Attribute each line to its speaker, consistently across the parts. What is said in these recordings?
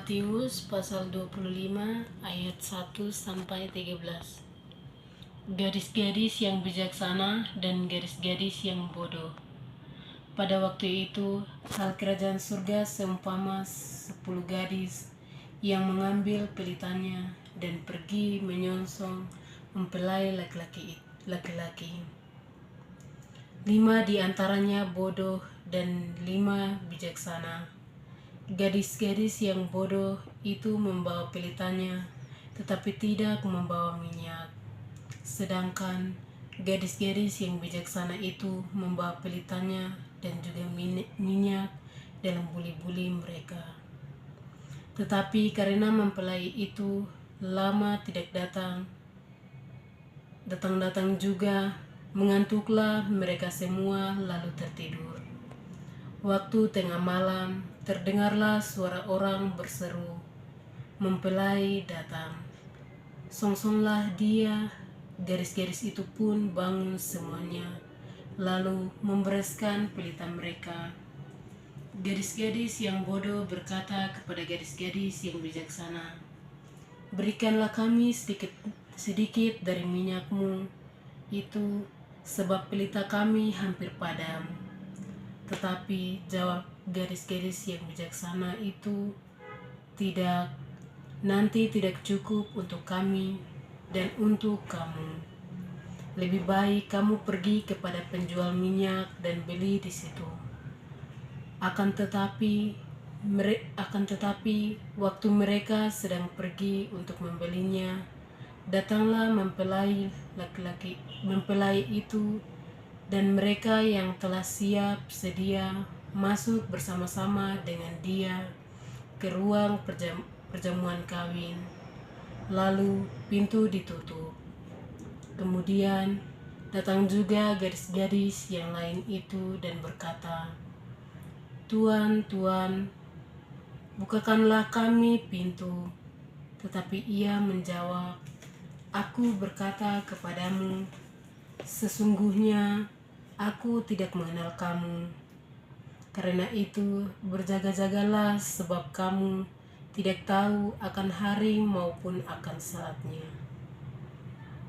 Speaker 1: Matius pasal 25 ayat 1 sampai 13. Gadis-gadis yang bijaksana dan gadis-gadis yang bodoh. Pada waktu itu, hal kerajaan surga seumpama 10 gadis yang mengambil pelitannya dan pergi menyongsong mempelai laki-laki. 5 di antaranya bodoh dan 5 bijaksana. Gadis-gadis yang bodoh itu membawa pelitannya, tetapi tidak membawa minyak. Sedangkan gadis-gadis yang bijaksana itu membawa pelitannya dan juga minyak dalam buli-buli mereka. Tetapi karena mempelai itu lama tidak datang juga, mengantuklah mereka semua lalu tertidur. Waktu tengah malam, terdengarlah suara orang berseru, "Mempelai datang." Songsonglah dia, gadis-gadis itu pun bangun semuanya, lalu membereskan pelitan mereka. Gadis-gadis yang bodoh berkata kepada gadis-gadis yang bijaksana, "Berikanlah kami sedikit dari minyakmu itu, sebab pelita kami hampir padam." Tetapi jawab gadis-gadis yang bijaksana itu, "Tidak, nanti tidak cukup untuk kami dan untuk kamu. Lebih baik kamu pergi kepada penjual minyak dan beli di situ." Akan tetapi waktu mereka sedang pergi untuk membelinya, datanglah mempelai itu, dan mereka yang telah siap sedia masuk bersama-sama dengan dia ke ruang perjamuan kawin. Lalu pintu ditutup. Kemudian datang juga gadis-gadis yang lain itu dan berkata, "Tuan, Tuan, bukakanlah kami pintu." Tetapi ia menjawab, "Aku berkata kepadamu, sesungguhnya aku tidak mengenal kamu. Karena itu berjaga-jagalah, sebab kamu tidak tahu akan hari maupun akan saatnya."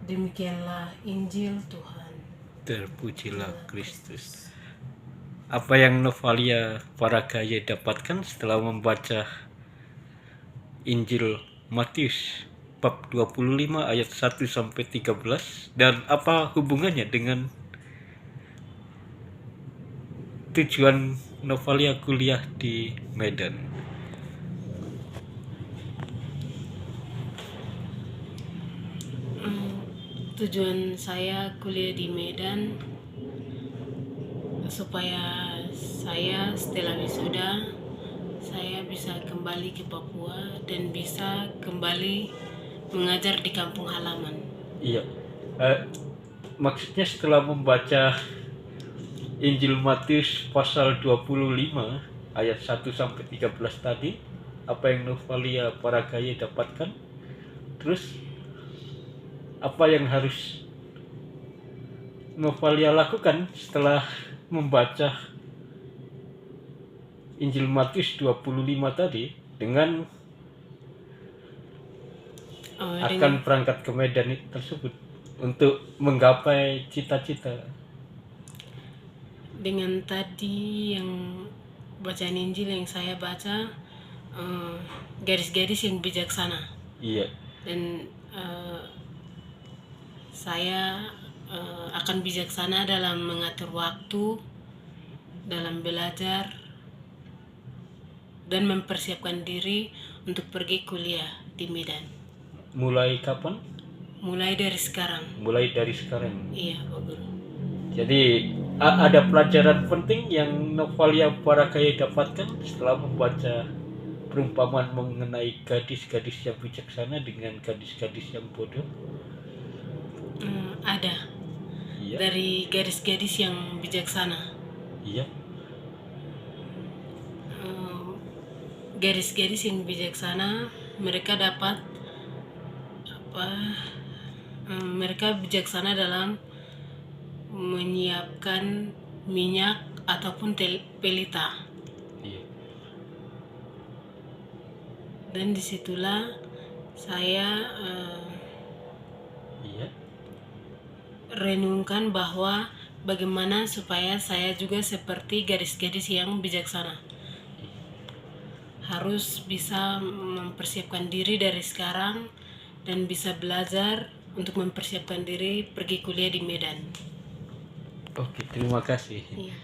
Speaker 1: Demikianlah Injil Tuhan.
Speaker 2: Terpujilah Kristus. Apa yang Novalia Paragaya dapatkan setelah membaca Injil Matius bab 25 ayat 1 sampai 13, dan apa hubungannya dengan tujuan Novalia kuliah di Medan?
Speaker 1: Tujuan saya kuliah di Medan supaya saya setelah wisuda saya bisa kembali ke Papua dan bisa kembali mengajar di kampung halaman.
Speaker 2: Iya. Maksudnya setelah membaca Injil Matius pasal 25 ayat 1 sampai 13 tadi, apa yang Novalia Paragaya dapatkan? Terus apa yang harus Novalia lakukan setelah membaca Injil Matius 25 tadi dengan akan berangkat ke Medan tersebut untuk menggapai cita-cita?
Speaker 1: Dengan tadi yang bacaan Injil yang saya baca, gadis-gadis yang bijaksana.
Speaker 2: Iya.
Speaker 1: Dan saya akan bijaksana dalam mengatur waktu, dalam belajar, dan mempersiapkan diri untuk pergi kuliah di Medan.
Speaker 2: Mulai kapan?
Speaker 1: Mulai dari sekarang.
Speaker 2: Mulai dari sekarang.
Speaker 1: Iya, Pak Guru.
Speaker 2: Jadi ada pelajaran penting yang Novalia Paragaya dapatkan setelah membaca perumpamaan mengenai gadis-gadis yang bijaksana dengan gadis-gadis yang bodoh?
Speaker 1: Ada.
Speaker 2: Iya.
Speaker 1: Dari gadis-gadis yang bijaksana.
Speaker 2: Iya.
Speaker 1: Gadis-gadis yang bijaksana, mereka dapat mereka bijaksana dalam menyiapkan minyak ataupun pelita.
Speaker 2: Iya.
Speaker 1: Dan disitulah saya
Speaker 2: Iya.
Speaker 1: renungkan bahwa bagaimana supaya saya juga seperti gadis-gadis yang bijaksana. Harus bisa mempersiapkan diri dari sekarang dan bisa belajar untuk mempersiapkan diri pergi kuliah di Medan.
Speaker 2: Oke, terima kasih.
Speaker 1: Iya.